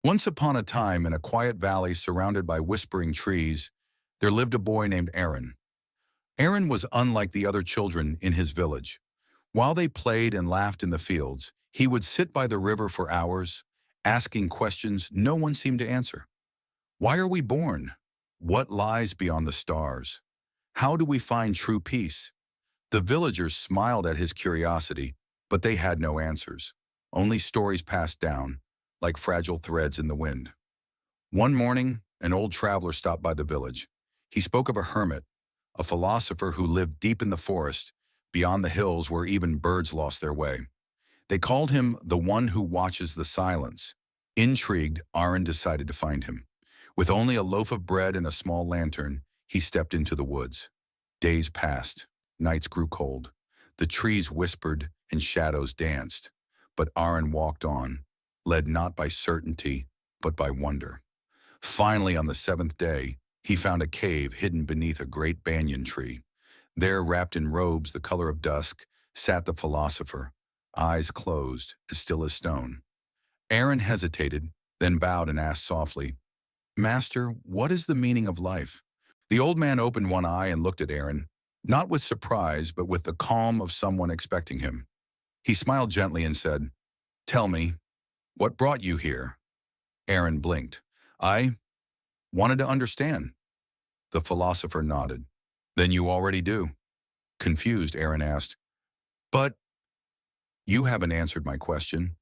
Once upon a time, in a quiet valley surrounded by whispering trees, there lived a boy named Arin. Arin was unlike the other children in his village. While they played and laughed in the fields, he would sit by the river for hours, asking questions no one seemed to answer. Why are we born? What lies beyond the stars? How do we find true peace? The villagers smiled at his curiosity, but they had no answers. Only stories passed down, like fragile threads in the wind. One morning, an old traveler stopped by the village. He spoke of a hermit, a philosopher who lived deep in the forest, beyond the hills where even birds lost their way. They called him the one who watches the silence. Intrigued, Arin decided to find him. With only a loaf of bread and a small lantern, he stepped into the woods. Days passed. Nights grew cold. The trees whispered and shadows danced. But Arin walked on, led not by certainty, but by wonder. Finally, on the seventh day, he found a cave hidden beneath a great banyan tree. There, wrapped in robes the color of dusk, sat the philosopher, eyes closed, as still as stone. Arin hesitated, then bowed and asked softly, "Master, what is the meaning of life?" The old man opened one eye and looked at Arin, not with surprise, but with the calm of someone expecting him. He smiled gently and said, "Tell me, what brought you here?" Arin blinked. "I wanted to understand." The philosopher nodded. "Then you already do." Confused, Arin asked, "But you haven't answered my question."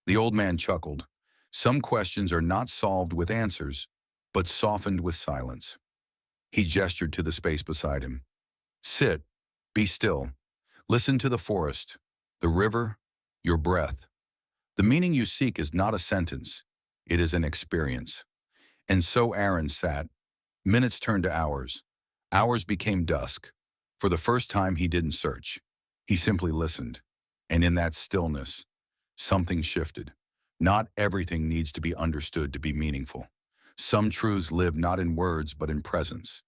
The old man chuckled. "Some questions are not solved with answers, but softened with silence." He gestured to the space beside him. "Sit, be still, listen to the forest, the river, your breath. The meaning you seek is not a sentence, it is an experience." And so Arin sat. Minutes turned to hours. Hours became dusk. For the first time, he didn't search. He simply listened. And in that stillness, something shifted. Not everything needs to be understood to be meaningful. Some truths live not in words, but in presence.